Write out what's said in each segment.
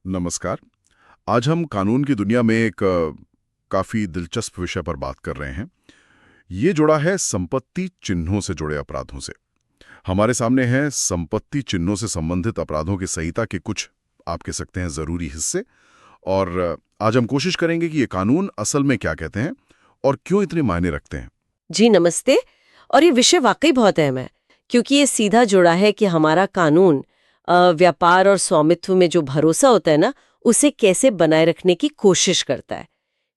नमस्कार। आज हम कानून की दुनिया में एक काफ़ी दिलचस्प विषय पर बात कर रहे हैं। ये जुड़ा है संपत्ति चिन्हों से जुड़े अपराधों से। हमारे सामने हैं संपत्ति चिन्हों से संबंधित अपराधों की संहिता के कुछ, आप कह सकते हैं, ज़रूरी हिस्से। और आज हम कोशिश करेंगे कि ये कानून असल में क्या कहते हैं और क्यों इतने मायने रखते हैं। जी नमस्ते। और ये विषय वाकई बहुत अहम है क्योंकि ये सीधा जुड़ा है कि हमारा कानून व्यापार और स्वामित्व में जो भरोसा होता है ना, उसे कैसे बनाए रखने की कोशिश करता है।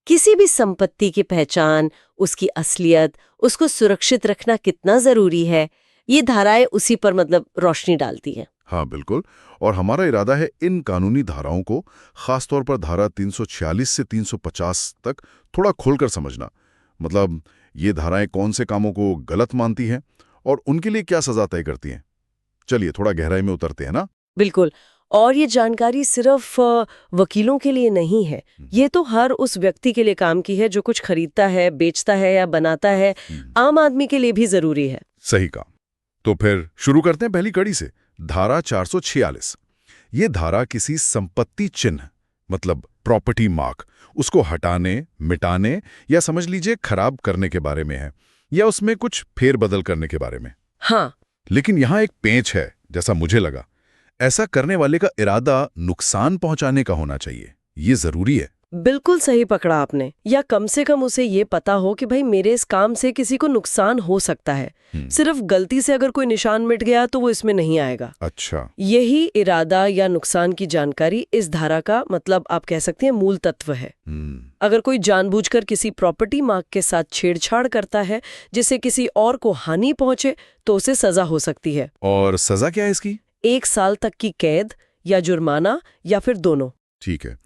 किसी भी संपत्ति की पहचान, उसकी असलियत, उसको सुरक्षित रखना कितना जरूरी है, ये धाराएं उसी पर रोशनी डालती हैं। हाँ बिल्कुल। और हमारा इरादा है इन कानूनी धाराओं को, खासतौर पर धारा 346 से 350 तक, थोड़ा खोलकर समझना। मतलब ये धाराएं कौन से कामों को गलत मानती हैं और उनके लिए क्या सजा तय करती हैं। चलिए थोड़ा गहराई में उतरते हैं ना। बिल्कुल। और ये जानकारी सिर्फ वकीलों के लिए नहीं है, ये तो हर उस व्यक्ति के लिए काम की है जो कुछ खरीदता है, बेचता है या बनाता है। आम आदमी के लिए भी जरूरी है। सही कहा। तो फिर शुरू करते हैं पहली कड़ी से। धारा 446। ये धारा किसी संपत्ति चिन्ह, मतलब प्रॉपर्टी मार्क, उसको हटाने, मिटाने या समझ लीजिए खराब करने के बारे में है, या उसमें कुछ फेरबदल करने के बारे में। हाँ। लेकिन यहां एक पेंच है, जैसा मुझे लगा। ऐसा करने वाले का इरादा नुकसान पहुंचाने का होना चाहिए। ये जरूरी है। बिल्कुल सही पकड़ा आपने। या कम से कम उसे ये पता हो कि भाई मेरे इस काम से किसी को नुकसान हो सकता है। सिर्फ गलती से अगर कोई निशान मिट गया तो वो इसमें नहीं आएगा। अच्छा। यही इरादा या नुकसान की जानकारी इस धारा का, आप कह सकते हैं, मूल तत्व है। अगर कोई जानबूझकर किसी प्रॉपर्टी मार्क के साथ छेड़छाड़ करता है जिससे किसी और को हानि पहुंचे, तो उसे सजा हो सकती है। और सजा क्या है इसकी? 1 साल तक की कैद या जुर्माना या फिर दोनों। ठीक है।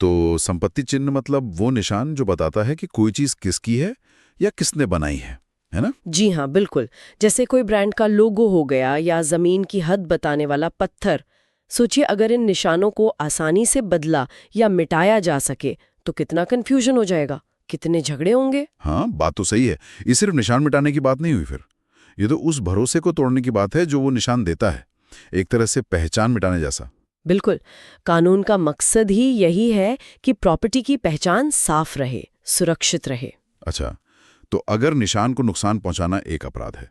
तो संपत्ति चिन्ह मतलब वो निशान जो बताता है कि कोई चीज किसकी है या किसने बनाई है ना? जी हाँ, बिल्कुल। जैसे कोई ब्रांड का लोगो हो गया या जमीन की हद बताने वाला पत्थर। सोचिए, अगर इन निशानों को आसानी से बदला या मिटाया जा सके तो कितना कंफ्यूजन हो जाएगा, कितने झगड़े होंगे। हाँ, बात तो सही है। ये सिर्फ निशान मिटाने की बात नहीं हुई। फिर ये तो उस भरोसे को तोड़ने की बात है जो वो निशान देता है, एक तरह से पहचान मिटाने जैसा। बिल्कुल। कानून का मकसद ही यही है कि प्रॉपर्टी की पहचान साफ रहे, सुरक्षित रहे। अच्छा, तो अगर निशान को नुकसान पहुंचाना एक अपराध है,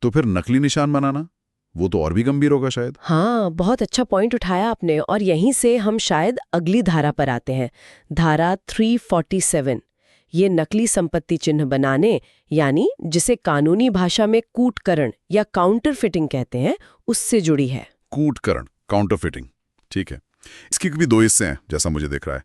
तो फिर नकली निशान बनाना वो तो और भी गंभीर होगा शायद। हाँ, बहुत अच्छा पॉइंट उठाया आपने। और यहीं से हम शायद अगली धारा पर आते हैं, धारा 347। ये नकली संपत्ति चिन्ह बनाने, यानी जिसे कानूनी भाषा में कूटकरण या काउंटरफिटिंग कहते हैं, उससे जुड़ी है। कूटकरण, काउंटरफिटिंग, ठीक है। इसके भी 2 हिस्से हैं जैसा मुझे दिख रहा है।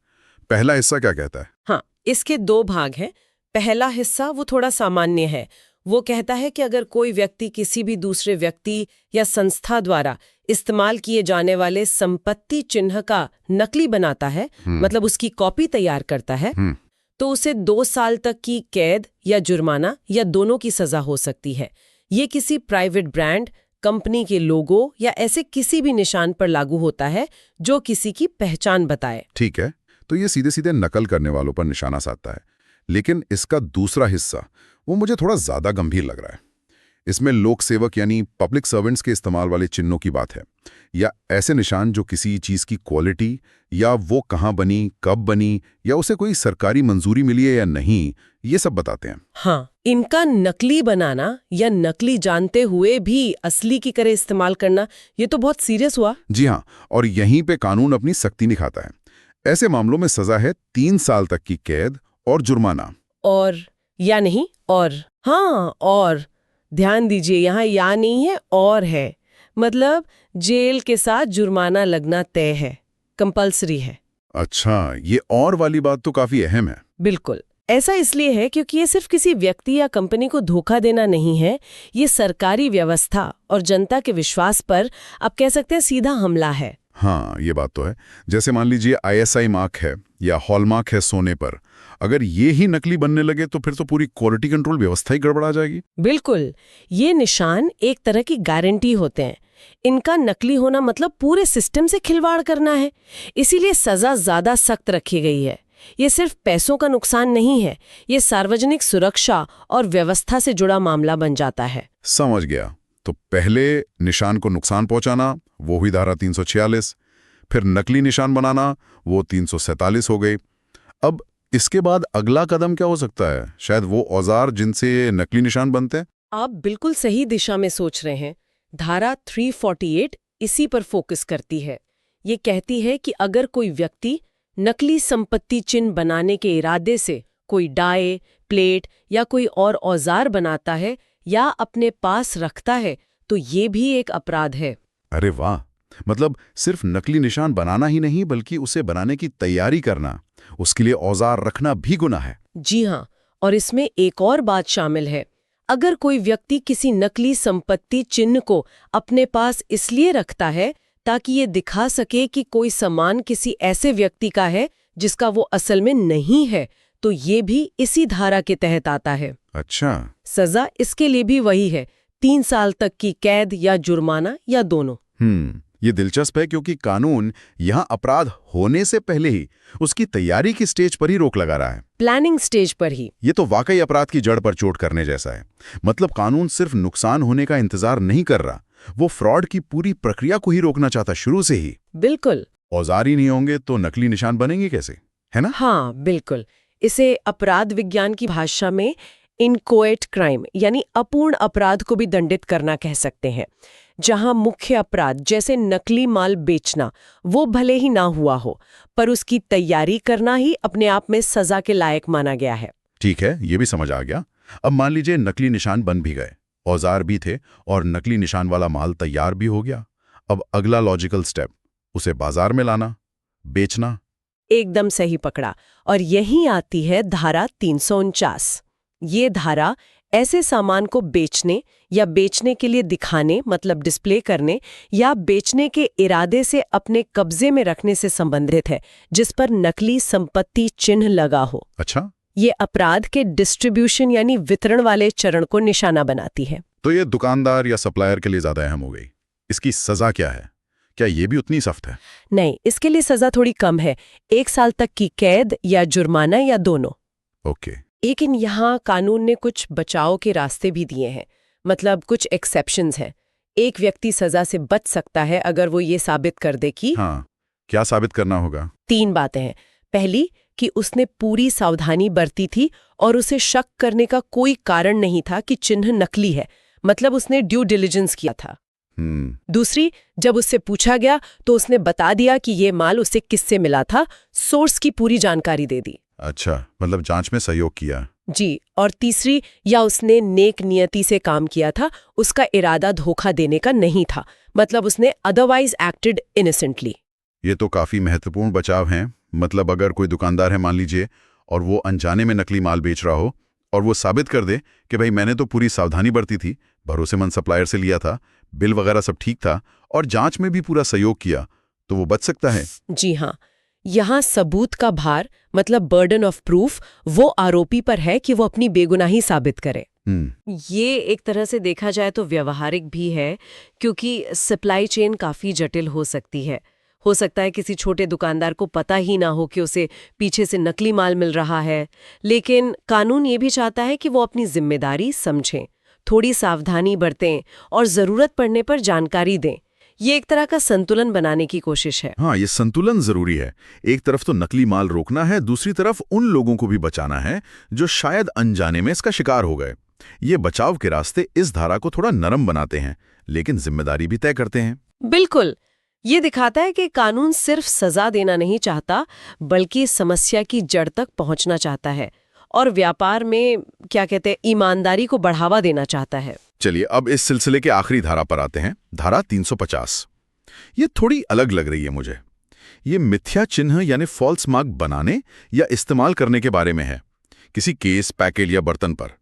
पहला हिस्सा क्या कहता है? हाँ, इसके 2 भाग हैं। पहला हिस्सा वो थोड़ा सामान्य है। वो कहता है कि अगर कोई व्यक्ति किसी भी दूसरे व्यक्ति या संस्था द्वारा इस्तेमाल किए जाने वाले संपत्ति चिन्ह का नकली बनाता है, मतलब उसकी कॉपी तैयार करता है, तो उसे 2 साल तक की कैद या जुर्माना या दोनों की सजा हो सकती है। ये किसी प्राइवेट ब्रांड, कंपनी के लोगो या ऐसे किसी भी निशान पर लागू होता है जो किसी की पहचान बताए। ठीक है, तो ये सीधे सीधे नकल करने वालों पर निशाना साधता है। लेकिन इसका दूसरा हिस्सा वो मुझे थोड़ा ज्यादा गंभीर लग रहा है। इसमें लोक सेवक यानी पब्लिक सर्वेंट्स के इस्तेमाल वाले चिन्हों की बात है, या ऐसे निशान जो किसी चीज की क्वालिटी या वो कहाँ बनी, कब बनी, या उसे कोई सरकारी मंजूरी मिली है या नहीं, ये सब बताते हैं। हाँ, इनका नकली बनाना या नकली जानते हुए भी असली की तरह इस्तेमाल करना, ये तो बहुत सीरियस हुआ। जी हाँ, और यहीं पे कानून अपनी सख्ती निखाता है। ऐसे मामलों में सजा है 3 साल तक की कैद और जुर्माना। और या नहीं, और हाँ, और ध्यान दीजिए, यहाँ या नहीं है, और है। मतलब जेल के साथ जुर्माना लगना तय है, कंपल्सरी है। अच्छा, ये और वाली बात तो काफी अहम है। बिल्कुल। ऐसा इसलिए है क्योंकि ये सिर्फ किसी व्यक्ति या कंपनी को धोखा देना नहीं है, ये सरकारी व्यवस्था और जनता के विश्वास पर, आप कह सकते हैं, सीधा हमला है। हाँ, ये बात तो है। जैसे मान लीजिए ISI मार्क है या हॉलमार्क है सोने पर, अगर ये ही नकली बनने लगे तो फिर तो पूरी क्वालिटी कंट्रोल व्यवस्था ही गड़बड़ा जाएगी। बिल्कुल। ये निशान एक तरह की गारंटी होते हैं। इनका नकली होना मतलब पूरे सिस्टम से खिलवाड़ करना है। इसीलिए सजा ज्यादा सख्त रखी गई है। ये सिर्फ पैसों का नुकसान नहीं है, ये सार्वजनिक सुरक्षा और व्यवस्था से जुड़ा मामला बन जाता है। समझ गया। तो पहले निशान को नुकसान पहुंचाना, वो हुई धारा 346। फिर नकली निशान बनाना, वो 347 हो गई। अब इसके बाद अगला कदम क्या हो सकता है? शायद वो औजार जिनसे ये नकली निशान बनते हैं? आप बिल्कुल सही दिशा में सोच रहे हैं। धारा 348 इसी पर फोकस करती है। ये कहती है कि अगर कोई व्यक्ति नकली संपत्ति चिन्ह बनाने के इरादे से कोई डाय, प्लेट या कोई और औजार बनाता है या अपने पास रखता है, तो ये भी एक अपराध है। अरे वाह! मतलब सिर्फ नकली निशान बनाना ही नहीं, बल्कि उसे बनाने की तैयारी करना, उसके लिए औजार रखना भी गुनाह है। जी हाँ, और इसमें एक और बात शामिल है। अगर कोई व्यक्ति किसी नकली संपत्ति चिन्ह को अपने पास इसलिए रखता है ताकि ये दिखा सके कि कोई सामान किसी ऐसे व्यक्ति का है जिसका वो असल में नहीं है, तो ये भी इसी धारा के तहत आता है। अच्छा। सजा इसके लिए भी वही है, 3 साल तक की कैद या जुर्माना या दोनों। ये दिलचस्प है क्योंकि कानून यहाँ अपराध होने से पहले ही उसकी तैयारी की स्टेज पर ही रोक लगा रहा है। प्लानिंग स्टेज पर ही। ये तो वाकई अपराध की जड़ पर चोट करने जैसा है। मतलब कानून सिर्फ नुकसान होने का इंतजार नहीं कर रहा, वो फ्रॉड की पूरी प्रक्रिया को ही रोकना चाहता शुरू से ही। बिल्कुल। औजार ही नहीं होंगे तो नकली निशान बनेंगे कैसे, है ना? हाँ, बिल्कुल। इसे अपराध विज्ञान की भाषा में इनकोएट क्राइम यानी अपूर्ण अपराध को भी दंडित करना कह सकते हैं, जहां मुख्य अपराध जैसे नकली माल बेचना वो भले ही ना हुआ हो, पर उसकी तैयारी करना ही अपने आप में सजा के लायक माना गया है। ठीक है, ये भी समझ आ गया। अब मान लीजिए नकली निशान बन भी गए, औजार भी थे और नकली निशान वाला माल तैयार भी हो गया। अब अगला लॉजिकल स्टेप, उसे बाजार में लाना, बेचना। एकदम सही पकड़ा। और यही आती है धारा 349। ये धारा ऐसे सामान को बेचने या बेचने के लिए दिखाने मतलब डिस्प्ले करने या बेचने के इरादे से अपने कब्जे में रखने से संबंधित है, जिस पर नकली संपत्ति चिन्ह लगा हो। अच्छा। ये अपराध के डिस्ट्रीब्यूशन यानी वितरण वाले चरण को निशाना बनाती है। तो ये दुकानदार या सप्लायर के लिए ज्यादा अहम हो गई। इसकी सजा क्या है? क्या ये भी उतनी सख्त है? नहीं, इसके लिए सजा थोड़ी कम है, 1 साल तक की कैद या जुर्माना या दोनों। ओके। लेकिन यहाँ कानून ने कुछ बचाव के रास्ते भी दिए हैं, मतलब कुछ एक्सेप्शंस हैं। एक व्यक्ति सजा से बच सकता है अगर वो ये साबित कर दे कि हाँ, क्या साबित करना होगा? 3 बातें हैं। पहली, कि उसने पूरी सावधानी बरती थी और उसे शक करने का कोई कारण नहीं था कि चिन्ह नकली है, मतलब उसने ड्यू डिलिजेंस किया था। दूसरी, जब उससे पूछा गया तो उसने बता दिया कि ये माल उसे किससे मिला था, सोर्स की पूरी जानकारी दे दी। अच्छा, मतलब जांच में सहयोग किया। जी। और तीसरी, या उसने नेक नियति से काम किया था, उसका इरादा धोखा देने का नहीं था, मतलब उसने अदरवाइज एक्टेड इनोसेंटली। ये तो काफी महत्वपूर्ण बचाव हैं। मतलब अगर कोई दुकानदार है मान लीजिए और वो अनजाने में नकली माल बेच रहा हो और वो साबित कर दे कि भाई मैंने तो पूरी सावधानी बरती थी, भरोसेमंद सप्लायर से लिया था, बिल वगैरह सब ठीक था और जांच में भी पूरा सहयोग किया, तो वो बच सकता है। जी हाँ, यहाँ सबूत का भार मतलब बर्डन ऑफ प्रूफ वो आरोपी पर है कि वो अपनी बेगुनाही साबित करे। ये एक तरह से देखा जाए तो व्यवहारिक भी है, क्योंकि सप्लाई चेन काफी जटिल हो सकती है। हो सकता है किसी छोटे दुकानदार को पता ही ना हो कि उसे पीछे से नकली माल मिल रहा है, लेकिन कानून ये भी चाहता है कि वो अपनी जिम्मेदारी समझें, थोड़ी सावधानी बरतें और जरूरत पड़ने पर जानकारी दें। ये एक तरह का संतुलन बनाने की कोशिश है। हाँ, ये संतुलन जरूरी है। एक तरफ तो नकली माल रोकना है, दूसरी तरफ उन लोगों को भी बचाना है जो शायद अनजाने में इसका शिकार हो गए। ये बचाव के रास्ते इस धारा को थोड़ा नरम बनाते हैं, लेकिन जिम्मेदारी भी तय करते हैं। बिल्कुल। ये दिखाता है कि कानून सिर्फ सजा देना नहीं चाहता, बल्कि समस्या की जड़ तक पहुंचना चाहता है और व्यापार में क्या कहते हैं ईमानदारी को बढ़ावा देना चाहता है। चलिए अब इस सिलसिले के आखिरी धारा पर आते हैं, धारा 350। ये थोड़ी अलग लग रही है मुझे। ये मिथ्या चिन्ह यानी फॉल्स मार्क बनाने या इस्तेमाल करने के बारे में है, किसी केस, पैकेट या बर्तन पर।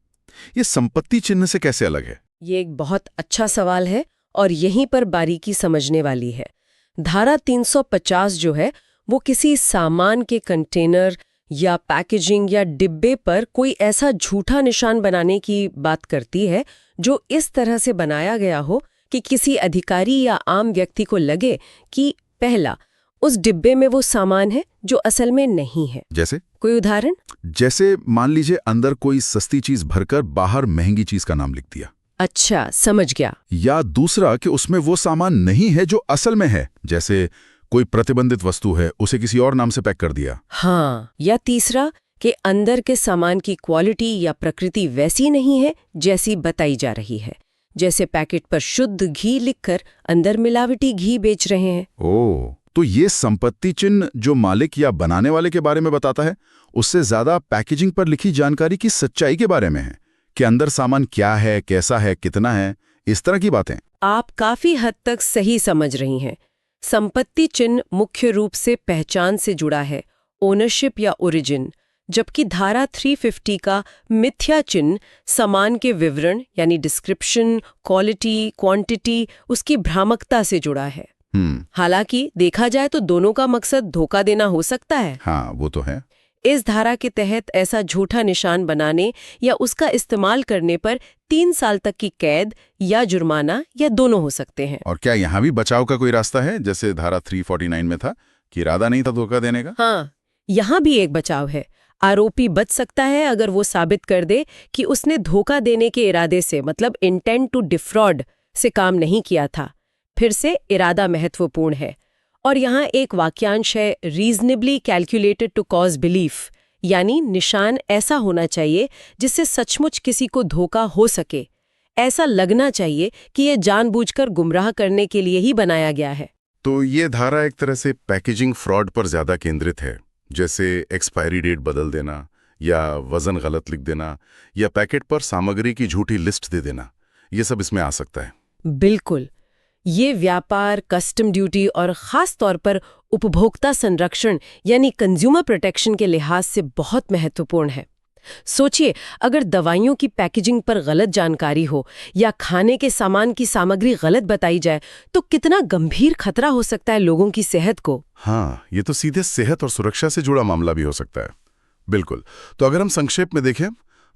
ये संपत्ति चिन्ह से कैसे अलग है? ये एक बहुत अच्छा सवाल है और यहीं पर बारीकी समझने वाली है। धारा 350 जो है वो किसी सामान के कंटेनर या पैकेजिंग या डिब्बे पर कोई ऐसा झूठा निशान बनाने की बात करती है जो इस तरह से बनाया गया हो कि किसी अधिकारी या आम व्यक्ति को लगे कि पहला, उस डिब्बे में वो सामान है जो असल में नहीं है। जैसे? कोई उदाहरण? जैसे मान लीजिए अंदर कोई सस्ती चीज भरकर बाहर महंगी चीज का नाम लिख दिया। अच्छा, समझ गया। या दूसरा कि उसमें वो सामान नहीं है जो असल में है, जैसे कोई प्रतिबंधित वस्तु है, उसे किसी और नाम से पैक कर दिया। हाँ, या तीसरा कि अंदर के सामान की क्वालिटी या प्रकृति वैसी नहीं है जैसी बताई जा रही है। जैसे पैकेट पर शुद्ध घी लिखकर अंदर मिलावटी घी बेच रहे हैं। ओह, तो ये संपत्ति चिन्ह जो मालिक या बनाने वाले के बारे में बताता है, उससे ज्यादा पैकेजिंग पर लिखी जानकारी की सच्चाई के बारे में है कि अंदर सामान क्या है, कैसा है, कितना है, इस तरह की बातें। आप काफी हद तक सही समझ रही हैं। संपत्ति चिन्ह मुख्य रूप से पहचान से जुड़ा है, ओनरशिप या ओरिजिन, जबकि धारा 350 का मिथ्या चिन्ह सामान के विवरण यानी डिस्क्रिप्शन, क्वालिटी, क्वांटिटी, उसकी भ्रामकता से जुड़ा है। हालांकि देखा जाए तो दोनों का मकसद धोखा देना हो सकता है। हाँ, वो तो है। इस धारा के तहत ऐसा झूठा निशान बनाने या उसका इस्तेमाल करने पर 3 साल तक की कैद या जुर्माना या दोनों हो सकते हैं। और क्या यहाँ भी बचाव का कोई रास्ता है, जैसे धारा 349 में था कि इरादा नहीं था धोखा देने का? हाँ, यहाँ भी एक बचाव है। आरोपी बच सकता है अगर वो साबित कर दे कि उसने धोखा देने के इरादे से, मतलब इंटेंट टू डिफ्रॉड से काम नहीं किया था। फिर से इरादा महत्वपूर्ण है। और यहाँ एक वाक्यांश है, reasonably calculated to cause belief, यानी निशान ऐसा होना चाहिए जिससे सचमुच किसी को धोखा हो सके। ऐसा लगना चाहिए कि ये जानबूझकर गुमराह करने के लिए ही बनाया गया है। तो ये धारा एक तरह से पैकेजिंग फ्रॉड पर ज्यादा केंद्रित है, जैसे एक्सपायरी डेट बदल देना या वजन गलत लिख देना या पैकेट पर सामग्री की झूठी लिस्ट दे देना, ये सब इसमें आ सकता है। बिल्कुल। ये व्यापार, कस्टम ड्यूटी और खास तौर पर उपभोक्ता संरक्षण यानी कंज्यूमर प्रोटेक्शन के लिहाज से बहुत महत्वपूर्ण है। सोचिए, अगर दवाइयों की पैकेजिंग पर गलत जानकारी हो या खाने के सामान की सामग्री गलत बताई जाए तो कितना गंभीर खतरा हो सकता है लोगों की सेहत को। हाँ, ये तो सीधे सेहत और सुरक्षा से जुड़ा मामला भी हो सकता है। बिल्कुल। तो अगर हम संक्षेप में देखें,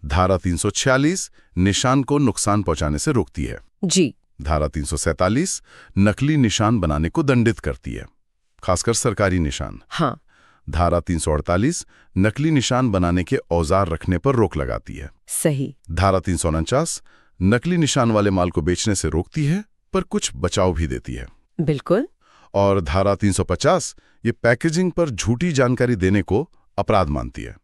धारा 346 निशान को नुकसान पहुंचाने से रोकती है जी। धारा 347 नकली निशान बनाने को दंडित करती है, खासकर सरकारी निशान। हाँ। धारा 348 नकली निशान बनाने के औजार रखने पर रोक लगाती है। सही। धारा 349 नकली निशान वाले माल को बेचने से रोकती है, पर कुछ बचाव भी देती है। बिल्कुल। और धारा 350 ये पैकेजिंग पर झूठी जानकारी देने को अपराध मानती है।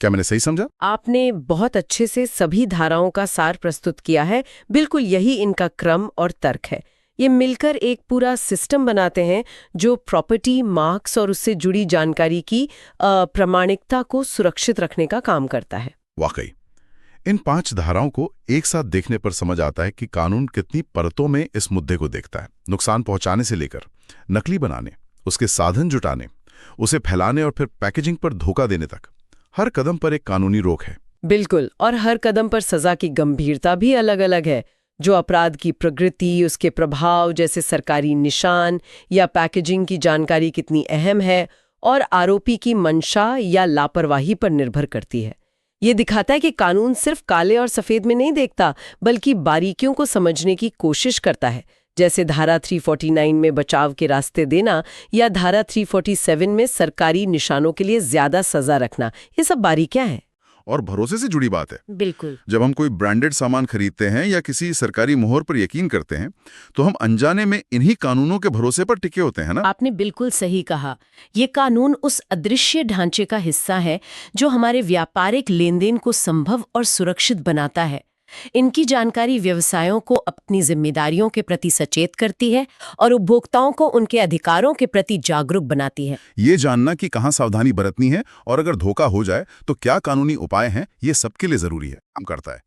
क्या मैंने सही समझा? आपने बहुत अच्छे से सभी धाराओं का सार प्रस्तुत किया है। बिल्कुल यही इनका क्रम और तर्क है। ये मिलकर एक पूरा सिस्टम बनाते हैं जो प्रॉपर्टी, मार्क्स और उससे जुड़ी जानकारी की प्रामाणिकता को सुरक्षित रखने का काम करता है। वाकई इन 5 धाराओं को एक साथ देखने पर समझ आता है कि कानून कितनी परतों में इस मुद्दे को देखता है। नुकसान पहुंचाने से लेकर नकली बनाने, उसके साधन जुटाने, उसे फैलाने और फिर पैकेजिंग पर धोखा देने तक हर कदम पर एक कानूनी रोक है। बिल्कुल। और हर कदम पर सजा की गंभीरता भी अलग अलग है। जो अपराध की प्रकृति, उसके प्रभाव, जैसे सरकारी निशान या पैकेजिंग की जानकारी कितनी अहम है, और आरोपी की मंशा या लापरवाही पर निर्भर करती है। ये दिखाता है कि कानून सिर्फ काले और सफेद में नहीं देखता, बल्कि बारीकियों को समझने की कोशिश करता है, जैसे धारा 349 में बचाव के रास्ते देना या धारा 347 में सरकारी निशानों के लिए ज्यादा सजा रखना। ये सब बारीकियां हैं और भरोसे से जुड़ी बात है। बिल्कुल। जब हम कोई ब्रांडेड सामान खरीदते हैं या किसी सरकारी मोहर पर यकीन करते हैं, तो हम अनजाने में इन्हीं कानूनों के भरोसे पर टिके होते हैं ना। आपने बिल्कुल सही कहा। ये कानून उस अदृश्य ढांचे का हिस्सा है जो हमारे व्यापारिक लेनदेन को संभव और सुरक्षित बनाता है। इनकी जानकारी व्यवसायों को अपनी जिम्मेदारियों के प्रति सचेत करती है और उपभोक्ताओं को उनके अधिकारों के प्रति जागरूक बनाती है। ये जानना कि कहाँ सावधानी बरतनी है और अगर धोखा हो जाए तो क्या कानूनी उपाय हैं, ये सबके लिए जरूरी है, काम करता है।